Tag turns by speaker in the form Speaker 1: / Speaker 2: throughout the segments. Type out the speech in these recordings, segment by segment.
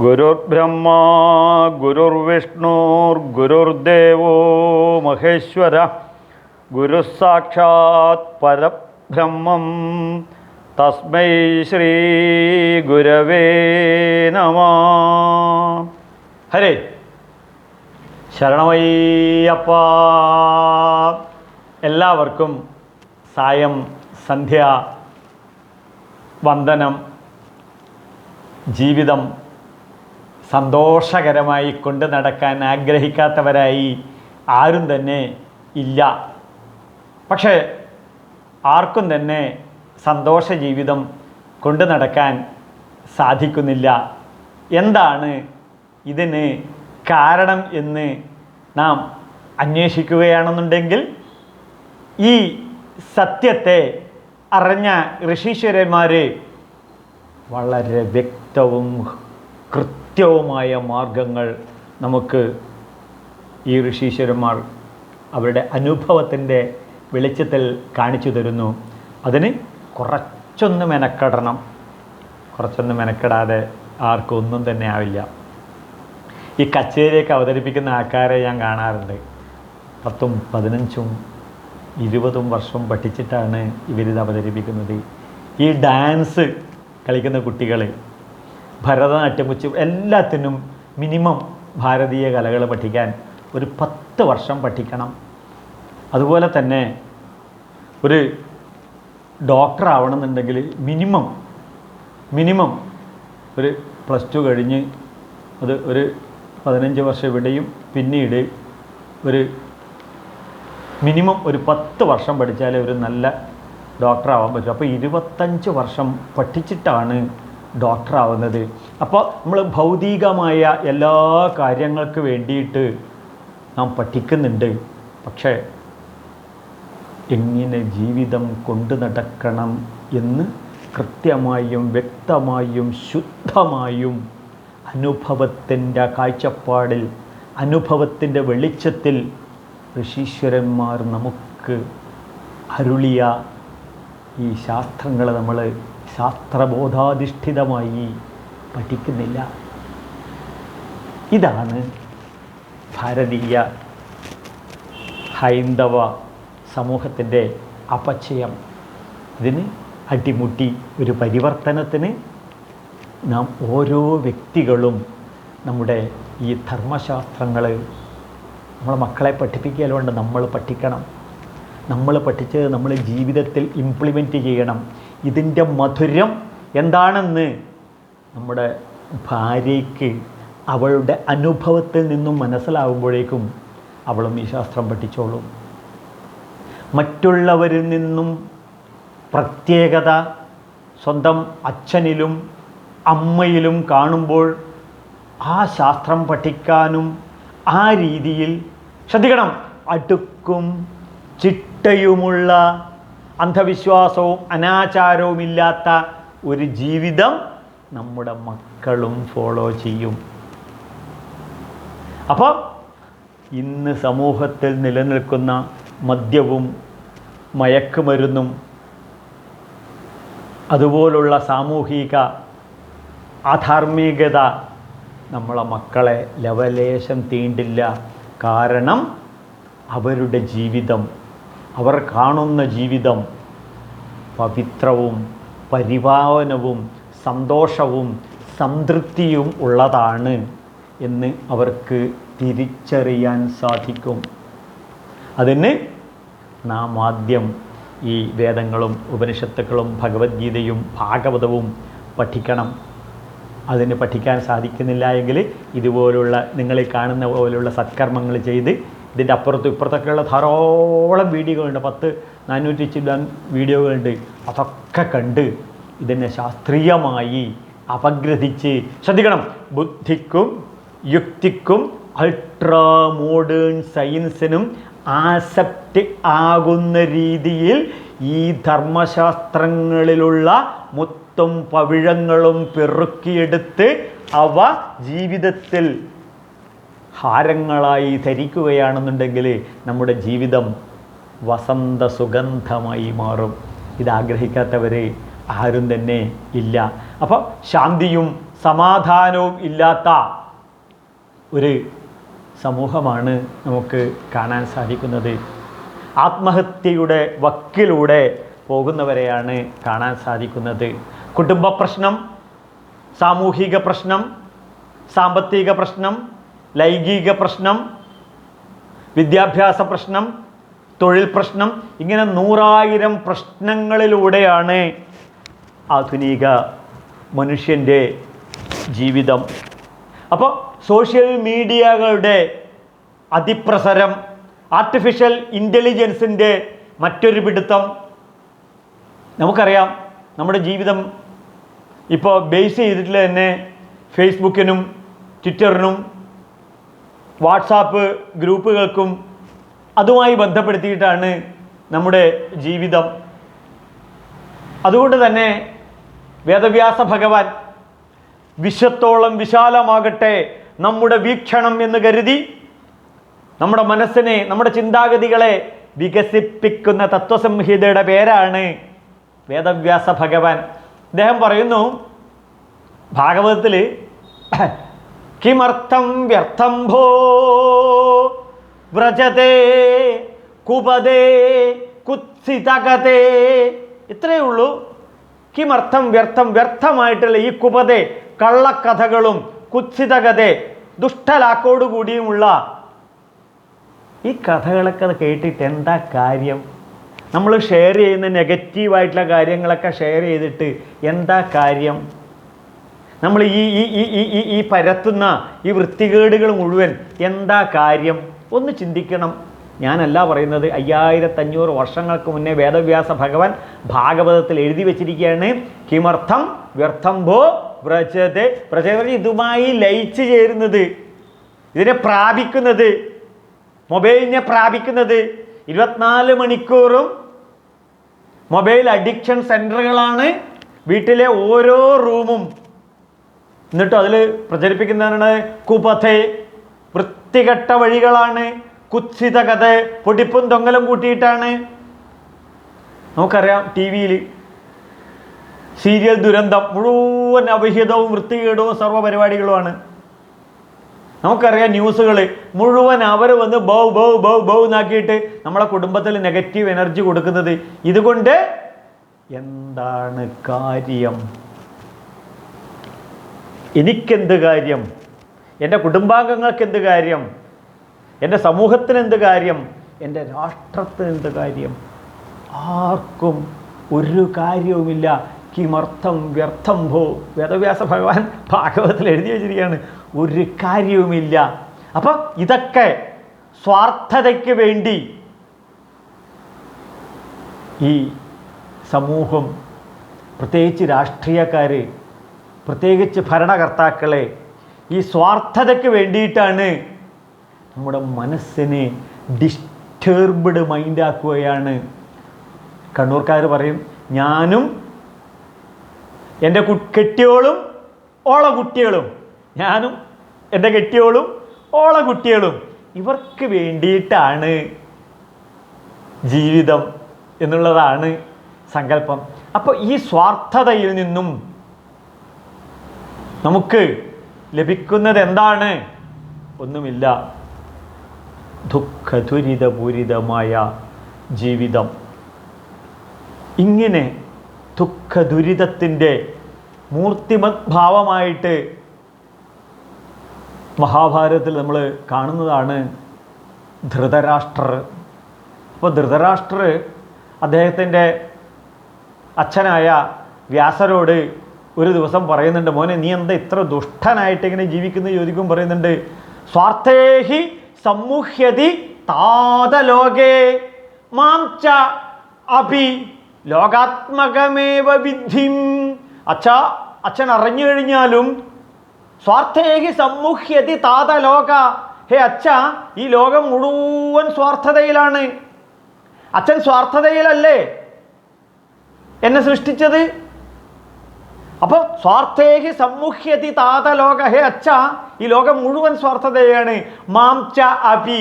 Speaker 1: ഗുരുർബ്രഹ്മാ ഗുരുർവിഷ്ണുർ ഗുരുർദേവോ മഹേശ്വര ഗുരുസാക്ഷാത് പരബ്രഹ്മം തസ്മൈ ശ്രീ ഗുരവേ നമഃ. ഹരേ ശരണമയ്യപ്പ. എല്ലാവർക്കും സായം സന്ധ്യ വന്ദനം. ജീവിതം സന്തോഷകരമായി കൊണ്ട് നടക്കാൻ ആഗ്രഹിക്കാത്തവരായി ആരും തന്നെ ഇല്ല. പക്ഷേ ആർക്കും തന്നെ സന്തോഷ ജീവിതം കൊണ്ട് നടക്കാൻ സാധിക്കുന്നില്ല. എന്താണ് ഇതിന് കാരണം എന്ന് നാം അന്വേഷിക്കുകയാണെന്നുണ്ടെങ്കിൽ ഈ സത്യത്തെ അറിഞ്ഞ ഋഷീശ്വരന്മാർ വളരെ വ്യക്തവും കൃത്യവുമായ മാർഗങ്ങൾ നമുക്ക് ഈ ഋഷീശ്വരന്മാർ അവരുടെ അനുഭവത്തിൻ്റെ വെളിച്ചത്തിൽ കാണിച്ചു തരുന്നു. അതിന് കുറച്ചൊന്ന് മെനക്കെടണം. കുറച്ചൊന്ന് മെനക്കെടാതെ ആർക്കും ഒന്നും തന്നെ ആവില്ല. ഈ കച്ചേരിയൊക്കെ അവതരിപ്പിക്കുന്ന ആൾക്കാരെ ഞാൻ കാണാറുണ്ട്. 10, 15, 20 വർഷം പഠിച്ചിട്ടാണ് ഇവരിത് അവതരിപ്പിക്കുന്നത്. ഈ ഡാൻസ് കളിക്കുന്ന കുട്ടികൾ ഭരതനാട്യം, കുച്ചിപ്പുടി എല്ലാത്തിനും മിനിമം ഭാരതീയ കലകൾ പഠിക്കാൻ ഒരു 10 വർഷം പഠിക്കണം. അതുപോലെ തന്നെ ഒരു ഡോക്ടർ ആവണമെന്നുണ്ടെങ്കിൽ മിനിമം ഒരു +2 കഴിഞ്ഞ് അത് ഒരു 15 വർഷം ഇവിടെയും പിന്നീട് ഒരു മിനിമം ഒരു 10 വർഷം പഠിച്ചാലേ ഒരു നല്ല ഡോക്ടർ ആവാൻ പറ്റും. അപ്പോൾ 25 വർഷം പഠിച്ചിട്ടാണ് ഡോക്ടർ ആവുന്നത്. അപ്പോൾ നമ്മൾ ഭൗതികമായ എല്ലാ കാര്യങ്ങൾക്ക് വേണ്ടിയിട്ട് നാം പഠിക്കുന്നുണ്ട്. പക്ഷേ എങ്ങനെ ജീവിതം കൊണ്ടു നടക്കണം എന്ന് കൃത്യമായും വ്യക്തമായും ശുദ്ധമായും അനുഭവത്തിൻ്റെ കാഴ്ചപ്പാടിൽ, അനുഭവത്തിൻ്റെ വെളിച്ചത്തിൽ ഋഷീശ്വരന്മാർ നമുക്ക് അരുളിയ ഈ ശാസ്ത്രങ്ങൾ നമ്മൾ ശാസ്ത്രബോധാധിഷ്ഠിതമായി പഠിക്കുന്നില്ല. ഇതാണ് ഭാരതീയ ഹൈന്ദവ സമൂഹത്തിൻ്റെ അപചയം. ഇതിന് അടിമുട്ടി ഒരു പരിവർത്തനത്തിന് നാം ഓരോ വ്യക്തികളും നമ്മുടെ ഈ ധർമ്മശാസ്ത്രങ്ങൾ നമ്മളെ മക്കളെ പഠിപ്പിക്കലുകൊണ്ട് നമ്മൾ പഠിക്കണം. നമ്മൾ പഠിച്ച് നമ്മൾ ജീവിതത്തിൽ ഇംപ്ലിമെൻറ്റ് ചെയ്യണം. ഇതിൻ്റെ മധുരം എന്താണെന്ന് നമ്മുടെ ഭാര്യയ്ക്ക് അവളുടെ അനുഭവത്തിൽ നിന്നും മനസ്സിലാവുമ്പോഴേക്കും അവളും ഈ ശാസ്ത്രം പഠിച്ചോളും. മറ്റുള്ളവരിൽ നിന്നും പ്രത്യേകത സ്വന്തം അച്ഛനിലും അമ്മയിലും കാണുമ്പോൾ ആ ശാസ്ത്രം പഠിക്കാനും ആ രീതിയിൽ ശ്രദ്ധിക്കണം. അടുക്കും ചിട്ടയുമുള്ള അന്ധവിശ്വാസവും അനാചാരവുമില്ലാത്ത ഒരു ജീവിതം നമ്മുടെ മക്കളും ഫോളോ ചെയ്യും. അപ്പോൾ ഇന്ന് സമൂഹത്തിൽ നിലനിൽക്കുന്ന മദ്യവും മയക്കുമരുന്നും അതുപോലുള്ള സാമൂഹിക അധാർമികത നമ്മളെ മക്കളെ ലവലേശം തീണ്ടില്ല. കാരണം അവരുടെ ജീവിതം, അവർ കാണുന്ന ജീവിതം പവിത്രവും പരിപാവനവും സന്തോഷവും സംതൃപ്തിയും ഉള്ളതാണ് എന്ന് അവർക്ക് തിരിച്ചറിയാൻ സാധിക്കും. അതിന് നാം ആദ്യം ഈ വേദങ്ങളും ഉപനിഷത്തുക്കളും ഭഗവത്ഗീതയും ഭാഗവതവും പഠിക്കണം. അതിന് പഠിക്കാൻ സാധിക്കുന്നില്ല എങ്കിൽ ഇതുപോലുള്ള നിങ്ങളീ കാണുന്ന പോലുള്ള സത്കർമ്മങ്ങൾ ചെയ്ത് ഇതിൻ്റെ അപ്പുറത്തും ഇപ്പുറത്തൊക്കെയുള്ള ധാരാളം വീഡിയോകളുണ്ട്. 400 ചില്ലാൻ വീഡിയോകളുണ്ട്. അതൊക്കെ കണ്ട് ഇതിനെ ശാസ്ത്രീയമായി അപഗ്രഥിച്ച് ശ്രദ്ധിക്കണം. ബുദ്ധിക്കും യുക്തിക്കും അൾട്രാ മോഡേൺ സയൻസിനും ആസപ്റ്റ് ആകുന്ന രീതിയിൽ ഈ ധർമ്മശാസ്ത്രങ്ങളിലുള്ള മൊത്തം പവിഴങ്ങളും പെറുക്കിയെടുത്ത് അവ ജീവിതത്തിൽ ഹാരങ്ങളായി ധരിക്കുകയാണെന്നുണ്ടെങ്കിൽ നമ്മുടെ ജീവിതം വസന്ത സുഗന്ധമായി മാറും. ഇതാഗ്രഹിക്കാത്തവർ ആരും തന്നെ ഇല്ല. അപ്പോൾ ശാന്തിയും സമാധാനവും ഇല്ലാത്ത ഒരു സമൂഹമാണ് നമുക്ക് കാണാൻ സാധിക്കുന്നത്. ആത്മഹത്യയുടെ വക്കിലൂടെ പോകുന്നവരെയാണ് കാണാൻ സാധിക്കുന്നത്. കുടുംബ പ്രശ്നം, സാമൂഹിക പ്രശ്നം, സാമ്പത്തിക പ്രശ്നം, ലൈംഗിക പ്രശ്നം, വിദ്യാഭ്യാസ പ്രശ്നം, തൊഴിൽ പ്രശ്നം, ഇങ്ങനെ 100,000 പ്രശ്നങ്ങളിലൂടെയാണ് ആധുനിക മനുഷ്യൻ്റെ ജീവിതം. അപ്പോൾ സോഷ്യൽ മീഡിയകളുടെ അതിപ്രസരം, ആർട്ടിഫിഷ്യൽ ഇൻ്റലിജൻസിൻ്റെ മറ്റൊരു പിടുത്തം. നമുക്കറിയാം നമ്മുടെ ജീവിതം ഇപ്പോൾ ബേസ് ചെയ്തിട്ടുള്ള തന്നെ ഫേസ്ബുക്കിനും ട്വിറ്ററിനും വാട്സാപ്പ് ഗ്രൂപ്പുകൾക്കും അതുമായി ബന്ധപ്പെടുത്തിയിട്ടാണ് നമ്മുടെ ജീവിതം. അതുകൊണ്ട് തന്നെ വേദവ്യാസ ഭഗവാൻ വിശ്വത്തോളം വിശാലമാകട്ടെ നമ്മുടെ വീക്ഷണം എന്ന് കരുതി നമ്മുടെ മനസ്സിനെ, നമ്മുടെ ചിന്താഗതികളെ വികസിപ്പിക്കുന്ന തത്വസംഹിതയുടെ പേരാണ് വേദവ്യാസ ഭഗവാൻ. അദ്ദേഹം പറയുന്നു ഭാഗവതത്തിൽ, കിമർത്ഥം വ്യർത്ഥം ഭോ വ്രജതേ കുപദേ കുത്സിതകതേ. ഇത്രയേ ഉള്ളൂ. കിമർത്ഥം വ്യർത്ഥം, വ്യർത്ഥമായിട്ടുള്ള ഈ കുപദേ, കള്ളക്കഥകളും കുത്സിതകഥേ, ദുഷ്ടലാക്കോടുകൂടിയുമുള്ള ഈ കഥകളൊക്കെ കേട്ടിട്ട് എന്താ കാര്യം? നമ്മൾ ഷെയർ ചെയ്യുന്ന നെഗറ്റീവായിട്ടുള്ള കാര്യങ്ങളൊക്കെ ഷെയർ ചെയ്തിട്ട് എന്താ കാര്യം? നമ്മൾ ഈ പരത്തുന്ന ഈ വൃത്തികേടുകൾ മുഴുവൻ എന്താ കാര്യം? ഒന്ന് ചിന്തിക്കണം. ഞാനല്ല പറയുന്നത്, 5500 വർഷങ്ങൾക്ക് മുന്നേ വേദവ്യാസ ഭഗവാൻ ഭാഗവതത്തിൽ എഴുതി വച്ചിരിക്കുകയാണ്. കിമർത്ഥം വ്യർത്ഥം ഭോ വ്രജതേ. വ്രജതേ ഇതുമായി ലയിച്ചു ചേരുന്നത്, ഇതിനെ പ്രാപിക്കുന്നത്, മൊബൈലിനെ പ്രാപിക്കുന്നത് 24 മണിക്കൂറും മൊബൈൽ അഡിക്ഷൻ സെൻ്ററുകളാണ് വീട്ടിലെ ഓരോ റൂമും. എന്നിട്ടും അതിൽ പ്രചരിപ്പിക്കുന്നതാണ് കുപഥേ, വൃത്തികെട്ട വഴികളാണ്, കുത്സിതകഥ, പൊടിപ്പും തൊങ്ങലും കൂട്ടിയിട്ടാണ്. നമുക്കറിയാം ടി വിയിൽ സീരിയൽ ദുരന്തം മുഴുവൻ അവിഹിതവും വൃത്തികേടവും സർവ്വപരിപാടികളുമാണ്. നമുക്കറിയാം ന്യൂസുകൾ മുഴുവൻ അവർ വന്ന് ബൗ ബൗ ബൗ ബൗ എന്നാക്കിയിട്ട് നമ്മളെ കുടുംബത്തിൽ നെഗറ്റീവ് എനർജി കൊടുക്കുന്നത്. ഇതുകൊണ്ട് എന്താണ് കാര്യം? എനിക്കെന്ത് കാര്യം? എൻ്റെ കുടുംബാംഗങ്ങൾക്ക് എന്ത് കാര്യം? എൻ്റെ സമൂഹത്തിന് എന്ത് കാര്യം? എൻ്റെ രാഷ്ട്രത്തിന് എന്ത് കാര്യം? ആർക്കും ഒരു കാര്യവുമില്ല. കിമർത്ഥം വ്യർത്ഥം ഭോ. വേദവ്യാസ ഭഗവാൻ ഭാഗവതത്തിൽ എഴുതി വച്ചിരിക്കുകയാണ്, ഒരു കാര്യവുമില്ല. അപ്പം ഇതൊക്കെ സ്വാർത്ഥതയ്ക്ക് വേണ്ടി ഈ സമൂഹം, പ്രത്യേകിച്ച് രാഷ്ട്രീയക്കാർ, പ്രത്യേകിച്ച് ഭരണകർത്താക്കളെ ഈ സ്വാർത്ഥതയ്ക്ക് വേണ്ടിയിട്ടാണ് നമ്മുടെ മനസ്സിനെ ഡിസ്റ്റർബ്ഡ് മൈൻഡാക്കുകയാണ്. കണ്ണൂർക്കാർ പറയും, ഞാനും എൻ്റെ കെട്ടിയോളും ഓള കുട്ടികളും, ഞാനും എൻ്റെ കെട്ടിയോളും ഓള കുട്ടികളും, ഇവർക്ക് വേണ്ടിയിട്ടാണ് ജീവിതം എന്നുള്ളതാണ് സങ്കല്പം. അപ്പോൾ ഈ സ്വാർത്ഥതയിൽ നിന്നും നമുക്ക് ലഭിക്കുന്നത് എന്താണ്? ഒന്നുമില്ല. ദുഃഖദുരിതപൂരിതമായ ജീവിതം. ഇങ്ങനെ ദുഃഖദുരിതത്തിൻ്റെ മൂർത്തിമത് ഭാവമായിട്ട് മഹാഭാരതത്തിൽ നമ്മൾ കാണുന്നതാണ് ധൃതരാഷ്ട്രർ. അപ്പോൾ ധൃതരാഷ്ട്രർ അദ്ദേഹത്തിൻ്റെ അച്ഛനായ വ്യാസരോട് ഒരു ദിവസം പറയുന്നുണ്ട്, മോനെ നീ എന്താ ഇത്ര ദുഷ്ടനായിട്ട് ഇങ്ങനെ ജീവിക്കുന്നത് ചോദിക്കും. പറയുന്നുണ്ട്, സ്വാർത്ഥേഹി സമ്മുഹ്യതി താതലോകേ മാം ച അഭി ലോകാത്മകമേവ വിദ്ധിം. അച്ഛൻ അറിഞ്ഞു കഴിഞ്ഞാലും സ്വാർത്ഥേഹി സമ്മുഹ്യതി താതലോക. ഹേ അച്ഛ, ഈ ലോകം മുഴുവൻ സ്വാർത്ഥതയിലാണ്. അച്ഛൻ സ്വാർത്ഥതയിലല്ലേ എന്നെ സൃഷ്ടിച്ചത്? അപ്പോൾ സ്വാർത്ഥേഹി സമ്മുഹ്യതി താതലോക. ഹേ അച്ഛ, ഈ ലോകം മുഴുവൻ സ്വാർത്ഥതയാണ്. മാം ച അഭി,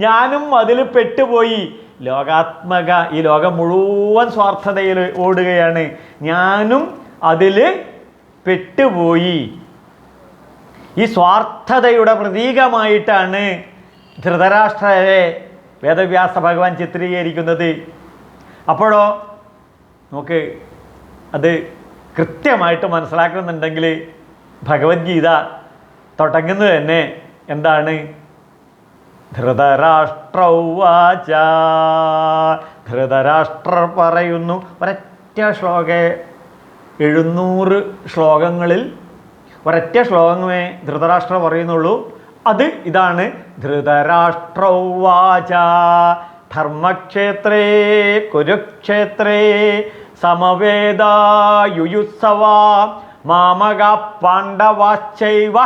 Speaker 1: ഞാനും അതിൽ പെട്ടുപോയി. ലോകാത്മക, ഈ ലോകം മുഴുവൻ സ്വാർത്ഥതയിൽ ഓടുകയാണ്, ഞാനും അതിൽ പെട്ടുപോയി. ഈ സ്വാർത്ഥതയുടെ പ്രതീകമായിട്ടാണ് ധൃതരാഷ്ട്രരെ വേദവ്യാസ ഭഗവാൻ ചിത്രീകരിക്കുന്നത്. അപ്പോഴോ നമുക്ക് അത് കൃത്യമായിട്ട് മനസ്സിലാക്കുന്നുണ്ടെങ്കിൽ ഭഗവത്ഗീത തുടങ്ങുന്നത് തന്നെ എന്താണ്? ധൃതരാഷ്ട്രൗവാച. ധൃതരാഷ്ട്രർ പറയുന്നു. ഒരൊറ്റ 700 ശ്ലോകങ്ങളിൽ ഒരൊറ്റ ശ്ലോകമേ ധൃതരാഷ്ട്ര പറയുന്നുള്ളൂ. അത് ഇതാണ്: ധൃതരാഷ്ട്രൗവാച ധർമ്മക്ഷേത്രേ കുരുക്ഷേത്രേ സമവേദായുയുത്സവ മാമക പാണ്ഡവാശ്ചൈവ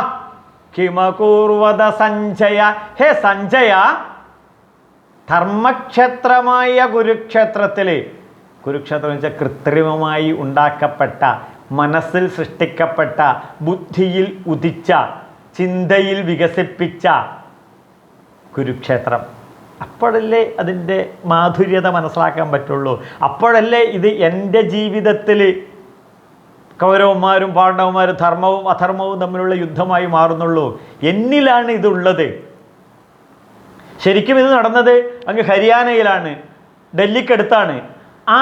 Speaker 1: കിമകൂർവത സഞ്ജയ. ഹേ സഞ്ജയ, ധർമ്മക്ഷേത്രമായ കുരുക്ഷേത്രത്തിൽ, കുരുക്ഷേത്രം എന്ന് വെച്ചാൽ കൃത്രിമമായി ഉണ്ടാക്കപ്പെട്ട, മനസ്സിൽ സൃഷ്ടിക്കപ്പെട്ട, ബുദ്ധിയിൽ ഉദിച്ച, ചിന്തയിൽ വികസിപ്പിച്ച കുരുക്ഷേത്രം. അപ്പോഴല്ലേ അതിൻ്റെ മാധുര്യത മനസ്സിലാക്കാൻ പറ്റുള്ളൂ. അപ്പോഴല്ലേ ഇത് എൻ്റെ ജീവിതത്തിൽ കൗരവന്മാരും പാണ്ഡവന്മാരും ധർമ്മവും അധർമ്മവും തമ്മിലുള്ള യുദ്ധമായി മാറുന്നുള്ളൂ. എന്നിലാണ് ഇതുള്ളത്. ശരിക്കും ഇത് നടന്നത് അങ്ങ് ഹരിയാനയിലാണ്, ഡൽഹിക്കടുത്താണ്. ആ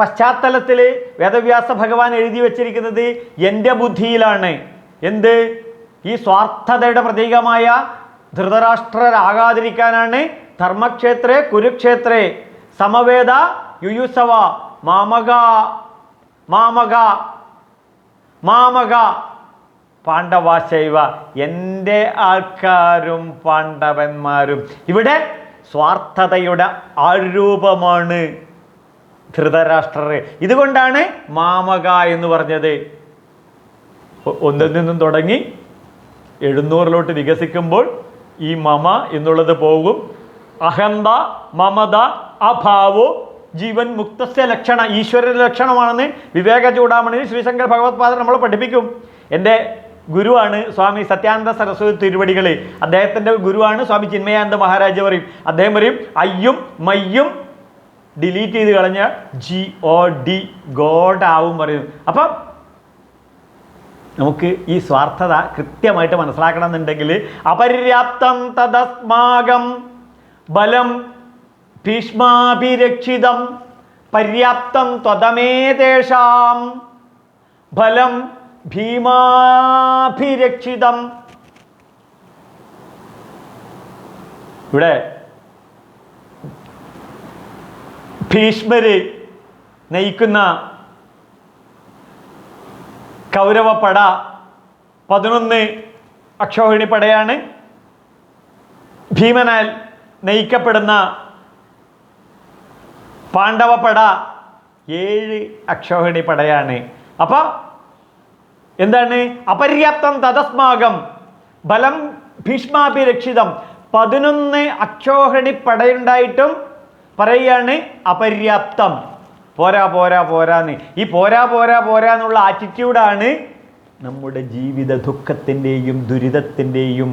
Speaker 1: പശ്ചാത്തലത്തിൽ വേദവ്യാസ ഭഗവാൻ എഴുതി വച്ചിരിക്കുന്നത് എൻ്റെ ബുദ്ധിയിലാണ്. എന്ത്? ഈ സ്വാർത്ഥതയുടെ പ്രതീകമായ ധൃതരാഷ്ട്രരാകാതിരിക്കാനാണ് ധർമ്മക്ഷേത്രേ കുരുക്ഷേത്രേ സമവേദ യുയുസവ മാമക മാമക മാമക പാണ്ഡവാശൈവ, എൻ്റെ ആൾക്കാരും പാണ്ഡവന്മാരും. ഇവിടെ സ്വാർത്ഥതയുടെ ആരൂപമാണ് ധൃതരാഷ്ട്രർ. ഇതുകൊണ്ടാണ് മാമക എന്ന് പറഞ്ഞത്. ഒന്നിൽ നിന്നും തുടങ്ങി 700 വികസിക്കുമ്പോൾ ഈ മമ എന്നുള്ളത് പോകും. അഹന്ത മമത അഭാവോ ജീവൻ മുക്തസ്യ ലക്ഷണ, ഈശ്വരൻ്റെ ലക്ഷണമാണെന്ന് വിവേക ചൂടാമണിയിൽ ശ്രീശങ്കര ഭഗവത്പാദർ നമ്മൾ പഠിപ്പിക്കും. എൻ്റെ ഗുരുവാണ് സ്വാമി സത്യാനന്ദ സരസ്വതി തിരുവടികൾ. അദ്ദേഹത്തിൻ്റെ ഗുരുവാണ് സ്വാമി ചിന്മയാനന്ദ മഹാരാജ് പറയും. അദ്ദേഹം പറയും അയ്യും മയ്യും ഡിലീറ്റ് ചെയ്ത് കളഞ്ഞ GOD ഗോഡ് ആവും പറയും. അപ്പം നമുക്ക് ഈ സ്വാർത്ഥത കൃത്യമായിട്ട് മനസ്സിലാക്കണം എന്നുണ്ടെങ്കിൽ അപര്യാപ്തം തദസ്മാകം ബലം ഭീഷ്മാഭിരക്ഷിതം പര്യാപ്തം ത്വതമേതേഷാം ഫലം ഭീമാഭിരക്ഷിതം. ഇവിടെ ഭീഷ്മര് നയിക്കുന്ന കൗരവപ്പട 11 അക്ഷോഹിണി പടയാണ്. ഭീമനാൽ നയിക്കപ്പെടുന്ന പാണ്ഡവപ്പട 7 അക്ഷോഹിണി പടയാണ്. അപ്പോൾ എന്താണ്? അപര്യാപ്തം തദസ്മാകം ബലം ഭീഷ്മാഭിരക്ഷിതം. 11 അക്ഷോഹിണി പടയുണ്ടായിട്ടും പറയുകയാണ് അപര്യാപ്തം, പോരാ പോരാ പോരാന്ന്. ഈ പോരാ പോരാ പോരാ എന്നുള്ള ആറ്റിറ്റ്യൂഡാണ് നമ്മുടെ ജീവിത ദുഃഖത്തിൻ്റെയും ദുരിതത്തിൻ്റെയും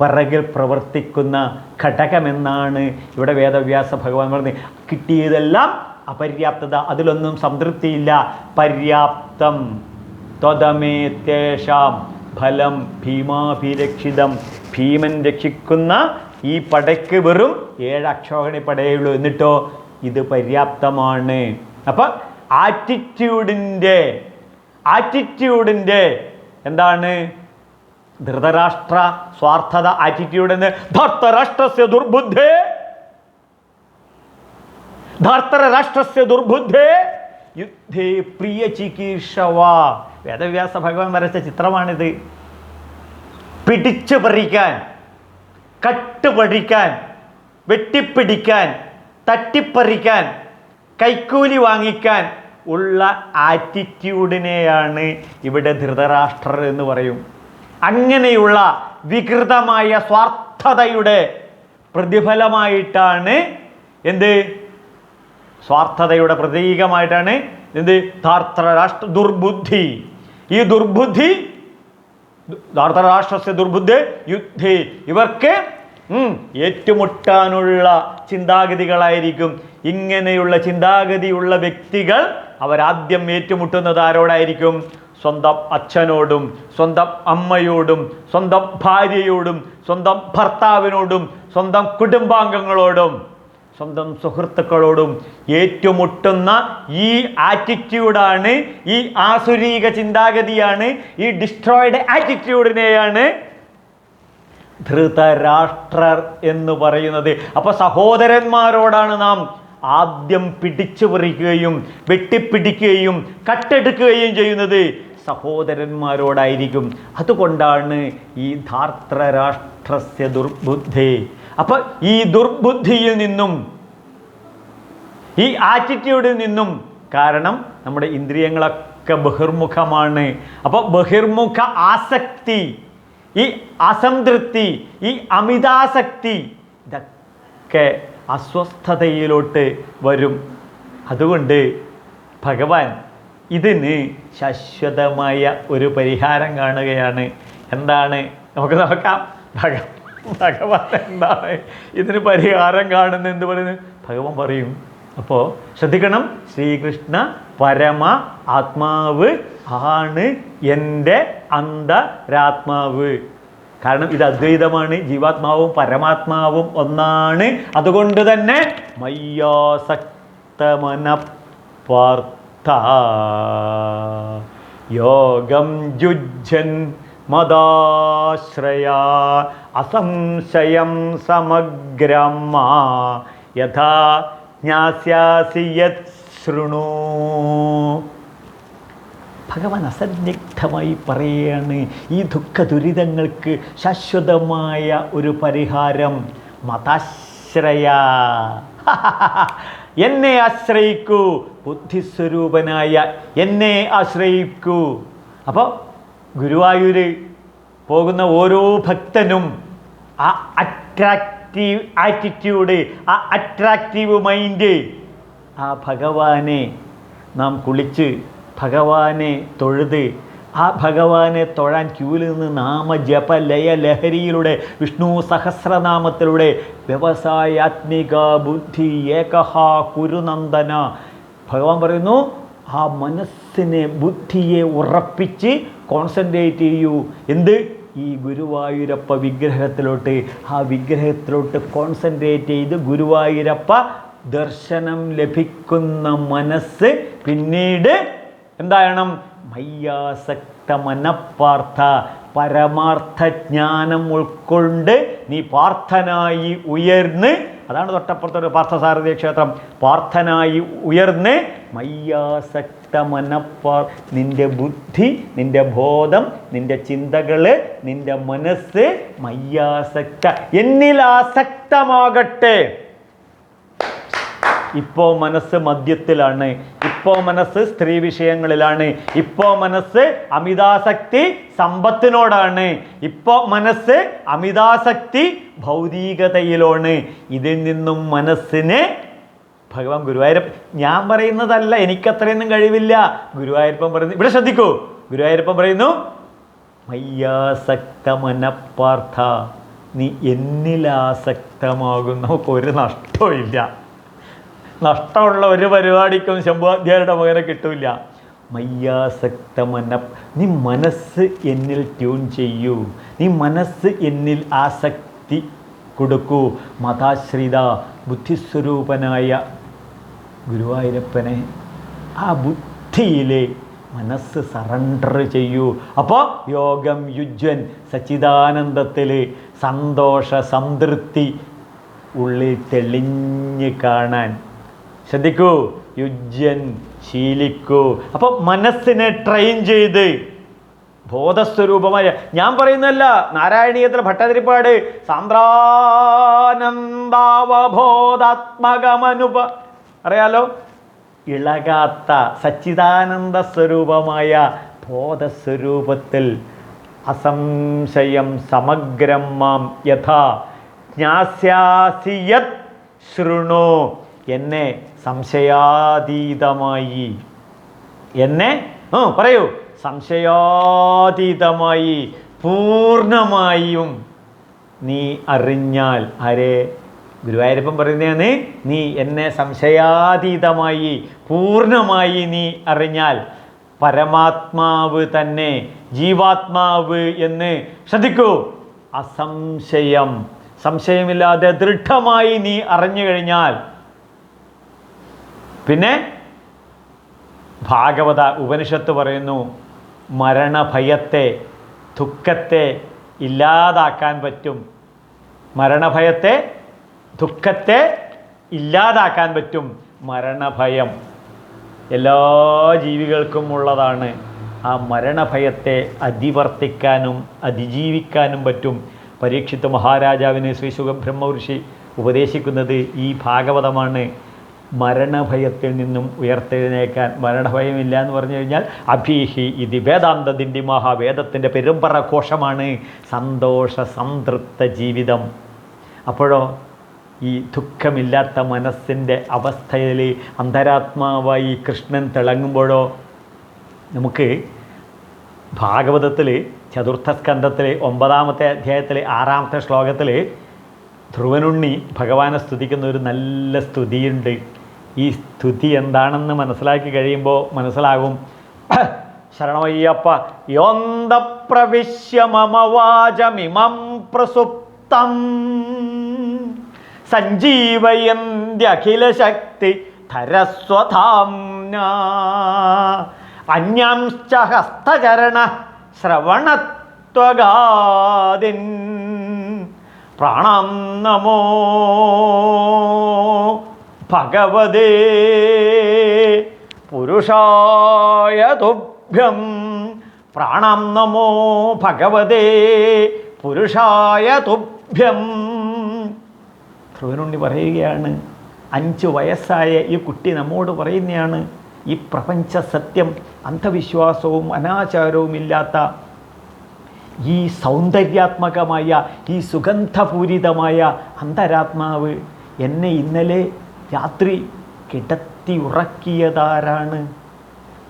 Speaker 1: പിറകിൽ പ്രവർത്തിക്കുന്ന ഘടകമെന്നാണ് ഇവിടെ വേദവ്യാസ ഭഗവാൻ പറഞ്ഞത്. കിട്ടിയതെല്ലാം അപര്യാപ്തത, അതിലൊന്നും സംതൃപ്തിയില്ല. പര്യാപ്തം ത്വതമേതേഷാം ഫലം ഭീമാഭിരക്ഷിതം. ഭീമൻ രക്ഷിക്കുന്ന ഈ പടയ്ക്ക് വെറും 7 അക്ഷോഹിണി പടയേ ഉള്ളൂ. എന്നിട്ടോ ഇത് പര്യാപ്തമാണ്. അപ്പം ആറ്റിറ്റ്യൂഡിൻ്റെ എന്താണ്? ധൃതരാഷ്ട്ര സ്വാർത്ഥത ആറ്റിറ്റ്യൂഡ് എന്ന്. ധർത്തരാഷ്ട്രസ്യ ദുർബുദ്ധേ ധർത്തരാഷ്ട്രസ്യ ദുർബുദ്ധേ യുദ്ധേ പ്രിയ ചികീർഷവ. വേദവ്യാസ ഭഗവാൻ വരച്ച ചിത്രമാണിത്. പിടിച്ചു പറിക്കാൻ, കട്ടുപഴിക്കാൻ, വെട്ടിപ്പിടിക്കാൻ, തട്ടിപ്പറിക്കാൻ, കൈക്കൂലി വാങ്ങിക്കാൻ ഉള്ള ആറ്റിറ്റ്യൂഡിനെയാണ് ഇവിടെ ധൃതരാഷ്ട്രർ എന്ന് പറയും. അങ്ങനെയുള്ള വികൃതമായ സ്വാർത്ഥതയുടെ പ്രതിഫലമായിട്ടാണ് എന്ത്? സ്വാർത്ഥതയുടെ പ്രതീകമായിട്ടാണ് എന്ത്? ധാർത്തരാഷ്ട്ര ദുർബുദ്ധി. ഈ ദുർബുദ്ധി ധാർത്തരാഷ്ട്രസ്യ ദുർബുദ്ധി യുദ്ധേ, ഇവർക്ക് ഏറ്റുമുട്ടാനുള്ള ചിന്താഗതികളായിരിക്കും. ഇങ്ങനെയുള്ള ചിന്താഗതിയുള്ള വ്യക്തികൾ അവരാദ്യം ഏറ്റുമുട്ടുന്നത് ആരോടായിരിക്കും? സ്വന്തം അച്ഛനോടും സ്വന്തം അമ്മയോടും സ്വന്തം ഭാര്യയോടും സ്വന്തം ഭർത്താവിനോടും സ്വന്തം കുടുംബാംഗങ്ങളോടും സ്വന്തം സുഹൃത്തുക്കളോടും ഏറ്റുമുട്ടുന്ന ഈ ആറ്റിറ്റ്യൂഡാണ്, ഈ ആസുരീക ചിന്താഗതിയാണ്, ഈ ഡിസ്ട്രോയിഡ് ആറ്റിറ്റ്യൂഡിനെയാണ് ധൃതരാഷ്ട്രർ എന്ന് പറയുന്നത്. അപ്പോൾ സഹോദരന്മാരോടാണ് നാം ആദ്യം പിടിച്ചു പറിക്കുകയും വെട്ടിപ്പിടിക്കുകയും കട്ടെടുക്കുകയും ചെയ്യുന്നത് സഹോദരന്മാരോടായിരിക്കും. അതുകൊണ്ടാണ് ഈ ധാർത്തരാഷ്ട്രസ്യ ദുർബുദ്ധി. അപ്പം ഈ ദുർബുദ്ധിയിൽ നിന്നും, ഈ ആറ്റിറ്റ്യൂഡിൽ നിന്നും, കാരണം നമ്മുടെ ഇന്ദ്രിയങ്ങളൊക്കെ ബഹിർമുഖമാണ്. അപ്പോൾ ബഹിർമുഖ ആസക്തി, ഈ അസംതൃപ്തി, ഈ അമിതാസക്തി, ഇതൊക്കെ അസ്വസ്ഥതയിലോട്ട് വരും. അതുകൊണ്ട് ഭഗവാൻ ഇതിന് ശാശ്വതമായ ഒരു പരിഹാരം കാണുകയാണ്. എന്താണ്? നമുക്ക് നോക്കാം. ഭഗവാൻ എന്താണ് ഇതിന് പരിഹാരം കാണുന്നത് എന്ന് പറയുന്നത് ഭഗവാൻ പറയും. അപ്പോൾ ശ്രദ്ധിക്കണം, ശ്രീകൃഷ്ണ പരമ ആത്മാവ് ആണ് എൻ്റെ അന്തരാത്മാവ്. കാരണം ഇത് അദ്വൈതമാണ്. ജീവാത്മാവും പരമാത്മാവും ഒന്നാണ്. അതുകൊണ്ട് തന്നെ മയ്യാസക്തമനഃപാർത്ഥ യോഗം ജുജ്ജൻ മദാശ്രയ അസംശയം സമഗ്രം യഥാ ജ്ഞാസ്യാസി യത് ശൃണു. ഭഗവാൻ അസന്നിഗ്ധമായി പറയുകയാണ്, ഈ ദുഃഖ ദുരിതങ്ങൾക്ക് ശാശ്വതമായ ഒരു പരിഹാരം മതാശ്രയ. എന്നെ ആശ്രയിക്കൂ, ബുദ്ധിസ്വരൂപനായ എന്നെ ആശ്രയിക്കൂ. അപ്പോൾ ഗുരുവായൂർ പോകുന്ന ഓരോ ഭക്തനും ആ അട്രാക്റ്റീവ് ആറ്റിറ്റ്യൂഡ്, ആ അട്രാക്റ്റീവ് മൈൻഡ്, ആ ഭഗവാനെ നാം കുളിച്ച് ഭഗവാനെ തൊഴുത് ആ ഭഗവാനെ തൊഴാൻ ക്യൂവിൽ നിന്ന് നാമജപ ലയ ലഹരിയിലൂടെ വിഷ്ണു സഹസ്രനാമത്തിലൂടെ വ്യവസായാത്മിക ബുദ്ധി ഏകഹ കുരുനന്ദന. ഭഗവാൻ പറയുന്നു, ആ മനസ്സിനെ ബുദ്ധിയെ ഉറപ്പിച്ച് കോൺസെൻട്രേറ്റ് ചെയ്യൂ. എന്ത്? ഈ ഗുരുവായൂരപ്പ വിഗ്രഹത്തിലോട്ട്. ആ വിഗ്രഹത്തിലോട്ട് കോൺസെൻട്രേറ്റ് ചെയ്ത് ഗുരുവായൂരപ്പ ദർശനം ലഭിക്കുന്ന മനസ്സ് പിന്നീട് എന്താകണം? മയ്യാസക്ത മനഃപാർത്ഥ, പരമാർത്ഥ ജ്ഞാനം ഉൾക്കൊണ്ട് നീ പാർത്ഥനായി ഉയർന്ന്, അതാണ് തൊട്ടപ്പുറത്തൊരു പാർത്ഥസാരഥി ക്ഷേത്രം, പാർത്ഥനായി ഉയർന്ന് മയ്യാസക്ത നിൻ്റെ ബുദ്ധി, നിൻ്റെ ബോധം, നിൻ്റെ ചിന്തകൾ, നിൻ്റെ മനസ്സ് മയ്യാസക്ത, എന്നിൽ ആസക്തമാകട്ടെ. ഇപ്പോൾ മനസ്സ് മദ്യത്തിലാണ്, ഇപ്പോൾ മനസ്സ് സ്ത്രീ വിഷയങ്ങളിലാണ്, ഇപ്പോൾ മനസ്സ് അമിതാസക്തി സമ്പത്തിനോടാണ്, ഇപ്പോൾ മനസ്സ് അമിതാസക്തി ഭൗതികതയിലാണ്. ഇതിൽ നിന്നും മനസ്സിനെ ഭഗവാൻ ഗുരുവായൂരപ്പൻ, ഞാൻ പറയുന്നതല്ല, എനിക്കത്രയൊന്നും കഴിവില്ല, ഗുരുവായൂരപ്പൻ പറയുന്നു. ഇവിടെ ശ്രദ്ധിക്കൂ, ഗുരുവായൂരപ്പൻ പറയുന്നു, മയ്യാസക്ത മനഃപാർത്ഥ, നീ എന്നിലാസക്തമാകും, നമുക്കൊരു നഷ്ടവും ഇല്ല. നഷ്ടമുള്ള ഒരു പരിപാടിക്കും ശംഭുവാദ്യാരുടെ മകനെ കിട്ടില്ല. മയ്യാസക്ത നീ മനസ്സ് എന്നിൽ ട്യൂൺ ചെയ്യൂ, നീ മനസ്സ് എന്നിൽ ആസക്തി കൊടുക്കൂ. മതാശ്രിത, ബുദ്ധിസ്വരൂപനായ ഗുരുവായൂരപ്പനെ ആ ബുദ്ധിയിൽ മനസ്സ് സറണ്ടർ ചെയ്യൂ. അപ്പോൾ യോഗം യുജ്വൻ, സച്ചിദാനന്ദത്തിൽ സന്തോഷ സംതൃപ്തി ഉള്ളിൽ തെളിഞ്ഞ് കാണാൻ ശ്രദ്ധിക്കൂ. യുജ്യൻ, ശീലിക്കൂ. അപ്പോൾ മനസ്സിനെ ട്രെയിൻ ചെയ്ത് ബോധസ്വരൂപമായ, ഞാൻ പറയുന്നതല്ല, നാരായണീയത്തിൽ ഭട്ടതിരിപ്പാട് സാന്ദ്രാനന്ദാവബോധാത്മകമനുപ അറിയാലോ, ഇളകാത്ത സച്ചിദാനന്ദ സ്വരൂപമായ ബോധസ്വരൂപത്തിൽ അസംശയം സമഗ്രം മാം യഥാ ജ്ഞാസ്യാസി യത് ശൃണു, എന്നെ സംശയാതീതമായി, എന്നെ പറയൂ, സംശയാതീതമായി പൂർണ്ണമായും നീ അറിഞ്ഞാൽ, ആരെ? ഗുരുവായൂരപ്പൻ പറയുന്നതാണ്, നീ എന്നെ സംശയാതീതമായി പൂർണ്ണമായി നീ അറിഞ്ഞാൽ പരമാത്മാവ് തന്നെ, ജീവാത്മാവ് എന്ന് ശ്രദ്ധിക്കൂ, അസംശയം, സംശയമില്ലാതെ ദൃഢമായി നീ അറിഞ്ഞു കഴിഞ്ഞാൽ പിന്നെ ഭാഗവത ഉപനിഷത്ത് പറയുന്നു, മരണഭയത്തെ, ദുഃഖത്തെ ഇല്ലാതാക്കാൻ പറ്റും. മരണഭയത്തെ, ദുഃഖത്തെ ഇല്ലാതാക്കാൻ പറ്റും. മരണഭയം എല്ലാ ജീവികൾക്കും ഉള്ളതാണ്. ആ മരണഭയത്തെ അതിവർത്തിക്കാനും അതിജീവിക്കാനും പറ്റും. പരീക്ഷിത്ത് മഹാരാജാവിന് ശ്രീ സുഖബ്രഹ്മഋഷി ഉപദേശിക്കുന്നത് ഈ ഭാഗവതമാണ്. മരണഭയത്തിൽ നിന്നും ഉയർത്തെഴുന്നേക്കാൻ. മരണഭയമില്ല എന്ന് പറഞ്ഞു കഴിഞ്ഞാൽ അഭീഹി ഇത് വേദാന്തത്തിൻ്റെ മഹാവേദത്തിൻ്റെ പെരുമ്പറ ഘോഷമാണ് സന്തോഷ സംതൃപ്ത ജീവിതം. അപ്പോഴോ ഈ ദുഃഖമില്ലാത്ത മനസ്സിൻ്റെ അവസ്ഥയിൽ അന്തരാത്മാവായി കൃഷ്ണൻ തിളങ്ങുമ്പോഴോ നമുക്ക് ഭാഗവതത്തിൽ ചതുർത്ഥ സ്കന്ധത്തിൽ 9-ാമത്തെ അധ്യായത്തിൽ 6-ാമത്തെ ശ്ലോകത്തിൽ ധ്രുവനുണ്ണി ഭഗവാനെ സ്തുതിക്കുന്ന ഒരു നല്ല സ്തുതിയുണ്ട്. ഈ സ്തുതി എന്താണെന്ന് മനസ്സിലാക്കി കഴിയുമ്പോൾ മനസ്സിലാകും. ശരണമയ്യപ്പ. യോന്തപ്രവിശ്യ മമ വാചമിമം പ്രസുപ്തം സഞ്ജീവയന്ത്യഖിലശക്തി ധരസ്വധാംനാ അന്യാംശ്ച ഹസ്തചരണ ശ്രവണത്വഗാദിൻ പ്രാണം നമോ ഭഗവതേ പുരുഷായ തുഭ്യം. പ്രാണം നമോ ഭഗവതേ പുരുഷായ തുഭ്യം. ധ്രുവനുണ്ണി പറയുകയാണ്, 5 വയസ്സായ ഈ കുട്ടി നമ്മോട് പറയുന്നതാണ്, ഈ പ്രപഞ്ച സത്യം, അന്ധവിശ്വാസവും അനാചാരവും ഇല്ലാത്ത ഈ സൗന്ദര്യാത്മകമായ ഈ സുഗന്ധപൂരിതമായ അന്തരാത്മാവ് എന്നെ ഇന്നലെ രാത്രി കിടത്തി ഉറക്കിയതാരാണ്?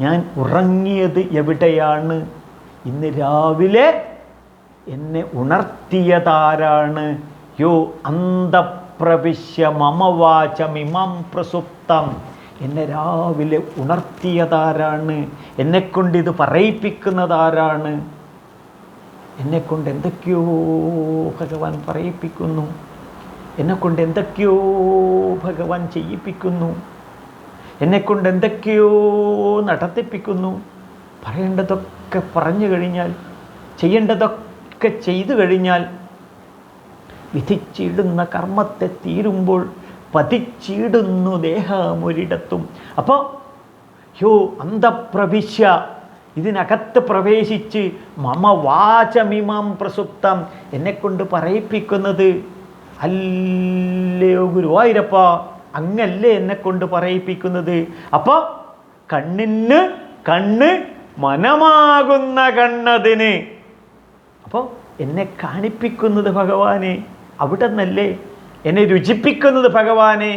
Speaker 1: ഞാൻ ഉറങ്ങിയത് എവിടെയാണ്? ഇന്ന് രാവിലെ എന്നെ ഉണർത്തിയതാരാണ്? യോ അന്തപ്രവിശ്യ മമ വാചമിമം പ്രസുപ്തം. എന്നെ രാവിലെ ഉണർത്തിയതാരാണ്? എന്നെക്കൊണ്ടിത് പറയിപ്പിക്കുന്നതാരാണ്? എന്നെക്കൊണ്ട് എന്തൊക്കെയോ ഭഗവാൻ പറയിപ്പിക്കുന്നു, എന്നെക്കൊണ്ട് എന്തൊക്കെയോ ഭഗവാൻ ചെയ്യിപ്പിക്കുന്നു, എന്നെക്കൊണ്ട് എന്തൊക്കെയോ നടത്തിപ്പിക്കുന്നു. പറയേണ്ടതൊക്കെ പറഞ്ഞു കഴിഞ്ഞാൽ, ചെയ്യേണ്ടതൊക്കെ ചെയ്തു കഴിഞ്ഞാൽ, വിധിച്ചിടുന്ന കർമ്മത്തെ തീരുമ്പോൾ പതിച്ചിടുന്നു ദേഹമൊരിടത്തും. അപ്പോൾ യോ അന്തപ്രവിശ്യ, ഇതിനകത്ത് പ്രവേശിച്ച് മമ വാചമിമാം പ്രസുപ്തം, എന്നെക്കൊണ്ട് പറയിപ്പിക്കുന്നത് അല്ലയോ ഗുരുവായൂരപ്പ, അങ്ങല്ലേ എന്നെക്കൊണ്ട് പറയിപ്പിക്കുന്നത്. അപ്പോൾ കണ്ണിന് കണ്ണ് മനമാകുന്ന കണ്ണതിന്. അപ്പോൾ എന്നെ കാണിപ്പിക്കുന്നത് ഭഗവാനെ, അവിടെ നിന്നല്ലേ. എന്നെ രുചിപ്പിക്കുന്നത് ഭഗവാനെ,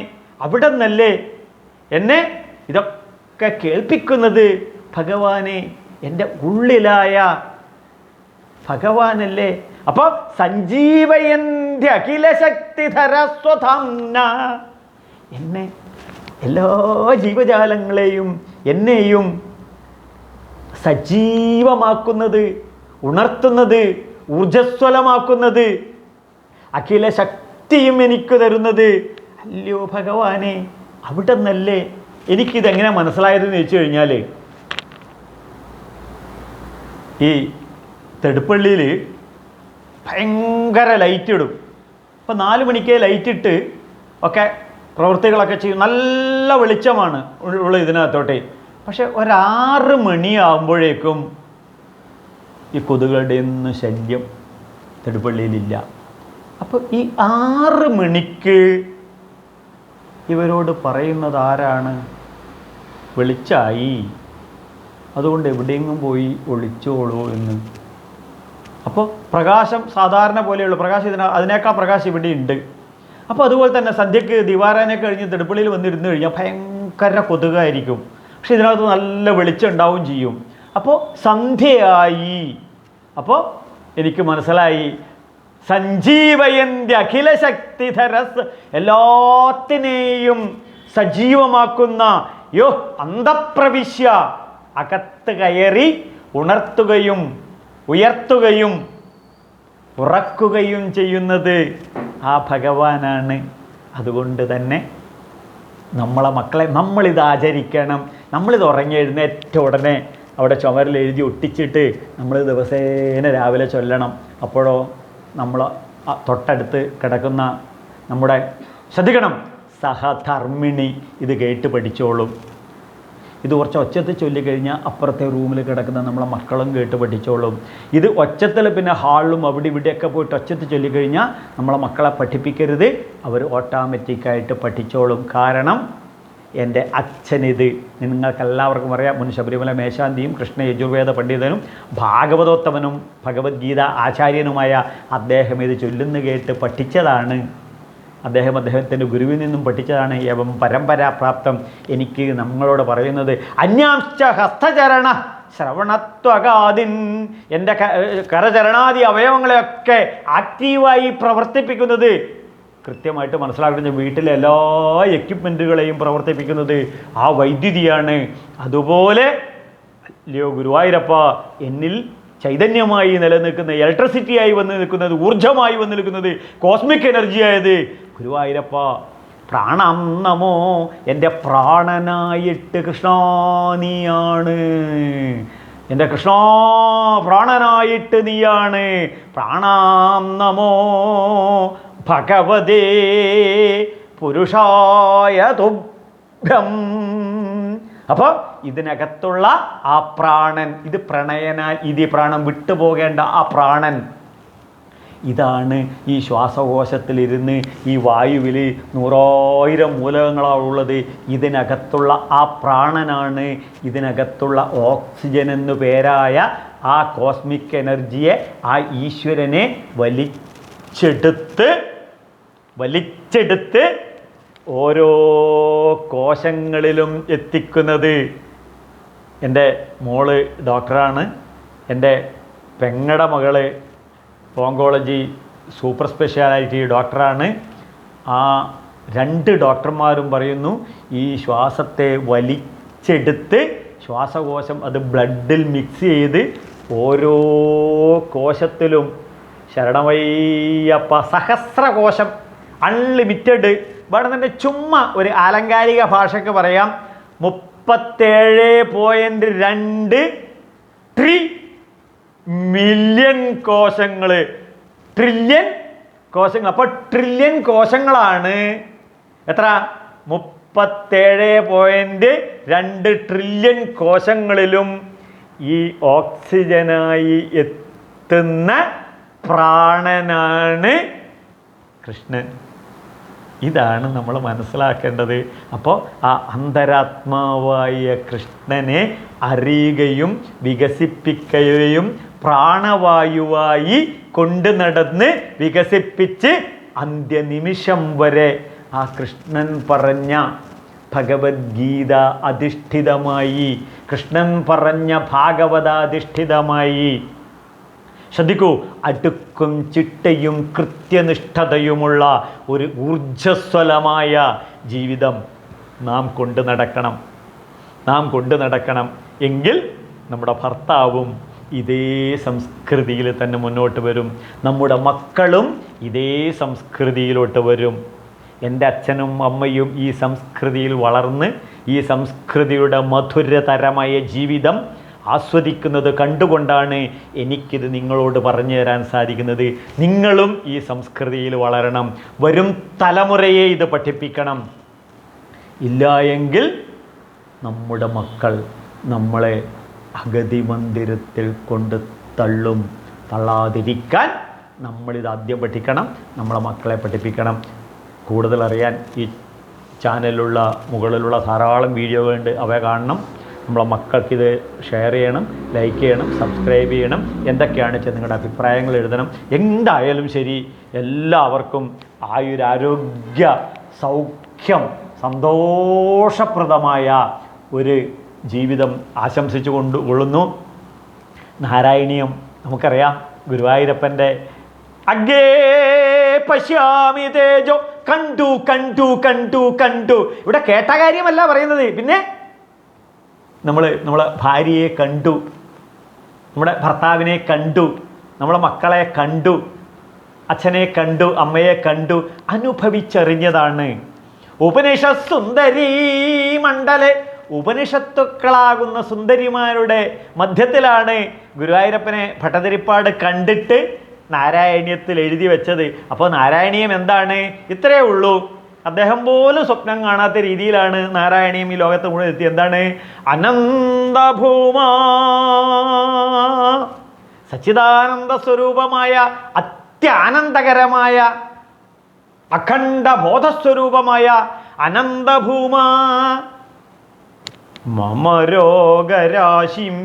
Speaker 1: അവിടെ നിന്നല്ലേ. എന്നെ ഇതൊക്കെ കേൾപ്പിക്കുന്നത് ഭഗവാനെ, എൻ്റെ ഉള്ളിലായ ഭഗവാനല്ലേ. അപ്പോൾ സഞ്ജീവയന്തി അഖിലശക്തിധര സ്വധാംന, എന്നെ എല്ലാ ജീവജാലങ്ങളെയും എന്നെയും സജീവമാക്കുന്നത്, ഉണർത്തുന്നത്, ഊർജസ്വലമാക്കുന്നത്, അഖില ശക്തിയും എനിക്ക് തരുന്നത് അല്ലയോ ഭഗവാനെ, അവിടെ നിന്നല്ലേ. എനിക്കിതെങ്ങനെ മനസ്സിലായതെന്ന് ചോദിച്ചു കഴിഞ്ഞാൽ, ഈ തെടുപ്പള്ളിയിൽ ഭയങ്കര ലൈറ്റ് ഇടും. അപ്പോൾ 4 മണിക്ക് ലൈറ്റിട്ട് ഒക്കെ പ്രവൃത്തികളൊക്കെ ചെയ്യും. നല്ല വെളിച്ചമാണ് ഉള്ള ഇതിനകത്തോട്ടെ. പക്ഷെ 6 മണിയാകുമ്പോഴേക്കും ഈ കൊതുകളുടെ ഒന്നും ശല്യം തെടുപ്പള്ളിയിലില്ല. അപ്പോൾ ഈ 6 മണിക്ക് ഇവരോട് പറയുന്നത് ആരാണ്? വെളിച്ചായി, അതുകൊണ്ട് എവിടെയെങ്കിലും പോയി ഒളിച്ചോളൂ എന്ന്. അപ്പോൾ പ്രകാശം സാധാരണ പോലെയുള്ള പ്രകാശം അതിനേക്കാൾ പ്രകാശം ഇവിടെ ഉണ്ട്. അപ്പോൾ അതുപോലെ തന്നെ സന്ധ്യക്ക് ദിവാരാനെ കഴിഞ്ഞ് തെടുപ്പള്ളിയിൽ വന്നിരുന്ന് കഴിഞ്ഞാൽ ഭയങ്കര കൊതുകായിരിക്കും. പക്ഷെ ഇതിനകത്ത് നല്ല വെളിച്ചം ഉണ്ടാവുകയും ചെയ്യും. അപ്പോൾ സന്ധ്യയായി. അപ്പോൾ എനിക്ക് മനസ്സിലായി, സഞ്ജീവയന്തി അഖിലശക്തിധരസ്, എല്ലാത്തിനെയും സജീവമാക്കുന്ന അന്തഃപ്രവിശ്യ, അകത്ത് കയറി ഉണർത്തുകയും ഉയർത്തുകയും ഉറക്കുകയും ചെയ്യുന്നത് ആ ഭഗവാനാണ്. അതുകൊണ്ട് തന്നെ നമ്മളെ മക്കളെ നമ്മളിത് ആചരിക്കണം. നമ്മളിത് ഉറങ്ങി എഴുന്നേറ്റ ഉടനെ അവിടെ ചുമരിൽ എഴുതി ഒട്ടിച്ചിട്ട് നമ്മൾ ദിവസേന രാവിലെ ചൊല്ലണം. അപ്പോഴോ നമ്മൾ തൊട്ടടുത്ത് കിടക്കുന്ന നമ്മുടെ, ശ്രദ്ധിക്കണം, സഹധർമ്മിണി ഇത് കേട്ട് പഠിച്ചോളും. ഇത് കുറച്ച് ഒച്ചത്തിൽ ചൊല്ലിക്കഴിഞ്ഞാൽ അപ്പുറത്തെ റൂമിൽ കിടക്കുന്ന നമ്മളെ മക്കളും കേട്ട് പഠിച്ചോളും. ഇത് ഒച്ചത്തിൽ പിന്നെ ഹാളിലും അവിടെ ഇവിടെയൊക്കെ പോയിട്ട് ഒച്ചത്തിൽ ചൊല്ലിക്കഴിഞ്ഞാൽ നമ്മളെ മക്കളെ പഠിപ്പിക്കരുത്, അവർ ഓട്ടോമാറ്റിക്കായിട്ട് പഠിച്ചോളും. കാരണം എൻ്റെ അച്ഛനിത്, നിങ്ങൾക്കെല്ലാവർക്കും അറിയാം, മുൻ ശബരിമല മേശാന്തിയും കൃഷ്ണ യജുർവേദ പണ്ഡിതനും ഭാഗവതോത്തമനും ഭഗവത്ഗീത ആചാര്യനുമായ അദ്ദേഹം ഇത് ചൊല്ലുന്നു കേട്ട് പഠിച്ചതാണ്. അദ്ദേഹത്തിൻ്റെ ഗുരുവിൽ നിന്നും പഠിച്ചതാണ്. ഏവം പരമ്പരാപ്രാപ്തം. എനിക്ക് നമ്മളോട് പറയുന്നത് അന്യാംശ്ച ഹസ്തചരണ ശ്രവണത്വകാദിൻ, എൻ്റെ കരചരണാദി അവയവങ്ങളെയൊക്കെ ആക്റ്റീവായി പ്രവർത്തിപ്പിക്കുന്നത്, കൃത്യമായിട്ട് മനസ്സിലാക്കുന്ന വീട്ടിലെ എല്ലാ എക്യുപ്മെൻറ്റുകളെയും പ്രവർത്തിപ്പിക്കുന്നത് ആ വൈദ്യുതിയാണ്. അതുപോലെ അല്ലയോ ഗുരുവായൂരപ്പ, എന്നിൽ ചൈതന്യമായി നിലനിൽക്കുന്ന, ഇലക്ട്രിസിറ്റിയായി വന്ന് നിൽക്കുന്നത്, ഊർജമായി വന്ന് നിൽക്കുന്നത്, കോസ്മിക് എനർജിയായത് ഗുരുവായൂരപ്പ, പ്രാണം നമോ, എൻ്റെ പ്രാണനായിട്ട് കൃഷ്ണ നീയാണ്, എൻ്റെ കൃഷ്ണ പ്രാണനായിട്ട് നീയാണ്. പ്രാണം നമോ ഭഗവതേ പുരുഷായ തുഭ്യം. അപ്പോൾ ഇതിനകത്തുള്ള ആ പ്രാണൻ, ഇത് പ്രണയനാൽ ഇത് പ്രാണൻ വിട്ടുപോകേണ്ട ആ പ്രാണൻ, ഇതാണ് ഈ ശ്വാസകോശത്തിലിരുന്ന് ഈ വായുവിൽ 100,000 മൂലകങ്ങളാണുള്ളത്. ഇതിനകത്തുള്ള ആ പ്രാണനാണ്, ഇതിനകത്തുള്ള ഓക്സിജൻ എന്നു പേരായ ആ കോസ്മിക് എനർജിയെ, ആ ഈശ്വരനെ വലിച്ചെടുത്ത് ഓരോ കോശങ്ങളിലും എത്തിക്കുന്നത്. എൻ്റെ മോള് ഡോക്ടറാണ്, എൻ്റെ പെങ്ങടെ മകള് ഓങ്കോളജി സൂപ്പർ സ്പെഷ്യാലിറ്റി ഡോക്ടറാണ്. ആ 2 ഡോക്ടർമാരും പറയുന്നു ഈ ശ്വാസത്തെ വലിച്ചെടുത്ത് ശ്വാസകോശം അത് ബ്ലഡിൽ മിക്സ് ചെയ്ത് ഓരോ കോശത്തിലും, ശരണമയ്യപ്പ, സഹസ്രകോശം, അൺലിമിറ്റഡ്. ഇവിടെ തന്നെ ചുമ്മാ ഒരു ആലങ്കാരിക ഭാഷയ്ക്ക് പറയാം, 37.2 ട്രില്യൺ കോശങ്ങൾ. ട്രില്യൺ കോശങ്ങൾ. അപ്പോൾ ട്രില്യൺ കോശങ്ങളാണ് എത്ര? 37.2 ട്രില്യൺ കോശങ്ങളിലും ഈ ഓക്സിജനായി എത്തുന്ന പ്രാണനാണ് കൃഷ്ണൻ. ഇതാണ് നമ്മൾ മനസ്സിലാക്കേണ്ടത്. അപ്പോൾ ആ അന്തരാത്മാവായ കൃഷ്ണനെ അറിയുകയും വികസിപ്പിക്കുകയും പ്രാണവായുവായി കൊണ്ടു നടന്ന് വികസിപ്പിച്ച് അന്ത്യനിമിഷം വരെ ആ കൃഷ്ണൻ പറഞ്ഞ ഭഗവത്ഗീത അധിഷ്ഠിതമായി, കൃഷ്ണൻ പറഞ്ഞ ഭാഗവതാധിഷ്ഠിതമായി, ശ്രദ്ധിക്കൂ, അടുക്കും ചിട്ടയും കൃത്യനിഷ്ഠതയുമുള്ള ഒരു ഊർജ്ജസ്വലമായ ജീവിതം നാം കൊണ്ടു നടക്കണം. എങ്കിൽ നമ്മുടെ ഭർത്താവും ഇതേ സംസ്കൃതിയിൽ തന്നെ മുന്നോട്ട് വരും, നമ്മുടെ മക്കളും ഇതേ സംസ്കൃതിയിലോട്ട് വരും. എൻ്റെ അച്ഛനും അമ്മയും ഈ സംസ്കൃതിയിൽ വളർന്ന് ഈ സംസ്കൃതിയുടെ മധുരതരമായ ജീവിതം ആസ്വദിക്കുന്നത് കണ്ടുകൊണ്ടാണ് എനിക്കിത് നിങ്ങളോട് പറഞ്ഞു തരാൻ സാധിക്കുന്നത്. നിങ്ങളും ഈ സംസ്കൃതിയിൽ വളരണം, വരും തലമുറയെ ഇത് പഠിപ്പിക്കണം. ഇല്ല എങ്കിൽ നമ്മുടെ മക്കൾ നമ്മളെ അഗതി മന്ദിരത്തിൽ കൊണ്ട് തള്ളാതിരിക്കാൻ നമ്മളിത് ആദ്യം പഠിക്കണം, നമ്മളെ മക്കളെ പഠിപ്പിക്കണം. കൂടുതൽ അറിയാൻ ഈ ചാനലിലുള്ള മുകളിലുള്ള ധാരാളം വീഡിയോകളുണ്ട്, അവ കാണണം. നമ്മളെ മക്കൾക്കിത് ഷെയർ ചെയ്യണം, ലൈക്ക് ചെയ്യണം, സബ്സ്ക്രൈബ് ചെയ്യണം. എന്തൊക്കെയാണ് വെച്ചാൽ നിങ്ങളുടെ അഭിപ്രായങ്ങൾ എഴുതണം. എന്തായാലും ശരി, എല്ലാവർക്കും ആയുരാരോഗ്യ സൗഖ്യം സന്തോഷപ്രദമായ ഒരു ജീവിതം ആശംസിച്ചു കൊള്ളുന്നു. നാരായണീയം നമുക്കറിയാം, ഗുരുവായൂരപ്പൻ്റെ അഗ്രേ പശ്യാമി തേജോ. കണ്ടു കണ്ടു കണ്ടു കണ്ടു. ഇവിടെ കേട്ട കാര്യമല്ല പറയുന്നത്, പിന്നെ നമ്മളെ ഭാര്യയെ കണ്ടു, നമ്മുടെ ഭർത്താവിനെ കണ്ടു, നമ്മളെ മക്കളെ കണ്ടു, അച്ഛനെ കണ്ടു, അമ്മയെ കണ്ടു, അനുഭവിച്ചറിഞ്ഞതാണ്. ഉപനിഷത് സുന്ദരീ മണ്ഡലെ, ഉപനിഷത്തുക്കളാകുന്ന സുന്ദരിമാരുടെ മധ്യത്തിലാണ് ഗുരുവായൂരപ്പനെ ഭട്ടതിരിപ്പാട് കണ്ടിട്ട് നാരായണീയത്തിൽ എഴുതി വെച്ചത്. അപ്പോൾ നാരായണീയം എന്താണ്? ഇത്രയേ ഉള്ളൂ. അദ്ദേഹം പോലും സ്വപ്നം കാണാത്ത രീതിയിലാണ് നാരായണീയം ഈ ലോകത്ത് മുഴുവൻ എത്തി. എന്താണ്? അനന്തഭൂമാ, സച്ചിദാനന്ദ സ്വരൂപമായ അത്യാനന്ദകരമായ അഖണ്ഡ ബോധസ്വരൂപമായ അനന്തഭൂമാ മമ രോഗരാശിം.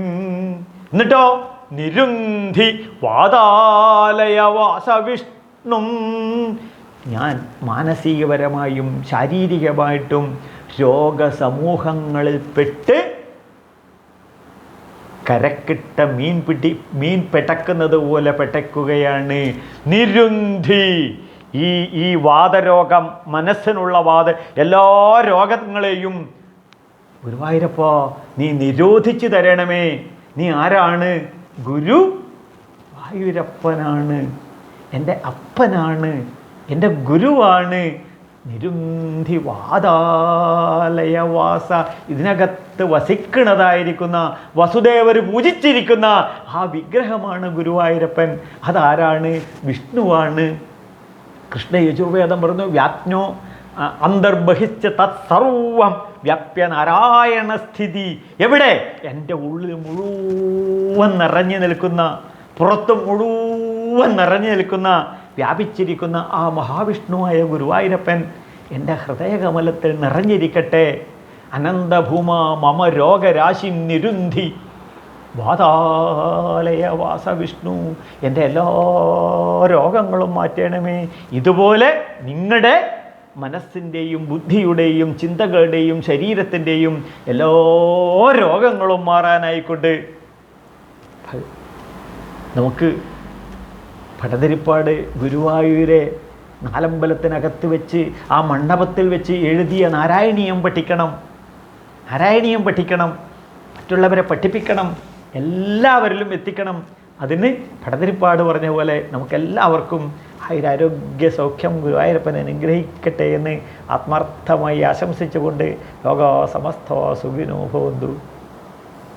Speaker 1: എന്നിട്ടോ നിരുന്ധി വാതാലയവാസവിഷ്ണു, ഞാൻ മാനസികപരമായും ശാരീരികമായിട്ടും രോഗസമൂഹങ്ങളിൽപ്പെട്ട് കരക്കിട്ട മീൻ പെട്ടക്കുന്നത് പോലെ പെട്ടക്കുകയാണ്. നിരുന്ധി, ഈ വാദരോഗം, മനസ്സിനുള്ള എല്ലാ രോഗങ്ങളെയും ഗുരുവായൂരപ്പോ നീ നിരോധിച്ചു തരണമേ. നീ ആരാണ്? ഗുരു വായൂരപ്പനാണ്, എൻ്റെ അപ്പനാണ്, എൻ്റെ ഗുരുവാണ്. നിരുന്ധി വാതാലയവാസ, ഇതിനകത്ത് വസിക്കുന്നതായിരിക്കുന്ന വസുദേവർ പൂജിച്ചിരിക്കുന്ന ആ വിഗ്രഹമാണ് ഗുരുവായൂരപ്പൻ. അതാരാണ്? വിഷ്ണുവാണ്. കൃഷ്ണ യജുർവേദം പറഞ്ഞു, വ്യാജ്ഞോ അന്തർബഹിച്ച തത്സർവം വ്യാപ്യ നാരായണ സ്ഥിതി. എവിടെ? എൻ്റെ ഉള്ളിൽ മുഴുവൻ നിറഞ്ഞു നിൽക്കുന്ന, പുറത്ത് മുഴുവൻ നിറഞ്ഞു നിൽക്കുന്ന, വ്യാപിച്ചിരിക്കുന്ന ആ മഹാവിഷ്ണുവായ ഗുരുവായൂരപ്പൻ എൻ്റെ ഹൃദയകമലത്തിൽ നിറഞ്ഞിരിക്കട്ടെ. അനന്തഭൂമ മമ രോഗരാശി നിരുന്ധി വാതാലയവാസ വിഷ്ണു, എൻ്റെ എല്ലാ രോഗങ്ങളും മാറ്റണമേ. ഇതുപോലെ നിങ്ങളുടെ മനസ്സിൻ്റെയും ബുദ്ധിയുടെയും ചിന്തകളുടെയും ശരീരത്തിൻ്റെയും എല്ലാ രോഗങ്ങളും മാറാനായിക്കൊണ്ട് നമുക്ക് ഭട്ടതിരിപ്പാട് ഗുരുവായൂരെ നാലമ്പലത്തിനകത്ത് വെച്ച് ആ മണ്ഡപത്തിൽ വെച്ച് എഴുതിയ നാരായണീയം പഠിക്കണം. നാരായണീയം പഠിക്കണം, മറ്റുള്ളവരെ പഠിപ്പിക്കണം, എല്ലാവരിലും എത്തിക്കണം. അതിന് ഭട്ടതിരിപ്പാട് പറഞ്ഞ പോലെ നമുക്കെല്ലാവർക്കും ആയുരാരോഗ്യ സൗഖ്യം ഗുരുവായൂരപ്പൻ അനുഗ്രഹിക്കട്ടെ എന്ന് ആത്മാർത്ഥമായി ആശംസിച്ചുകൊണ്ട് ലോകാ സമസ്ത സുഖിനോ ഭവന്തു.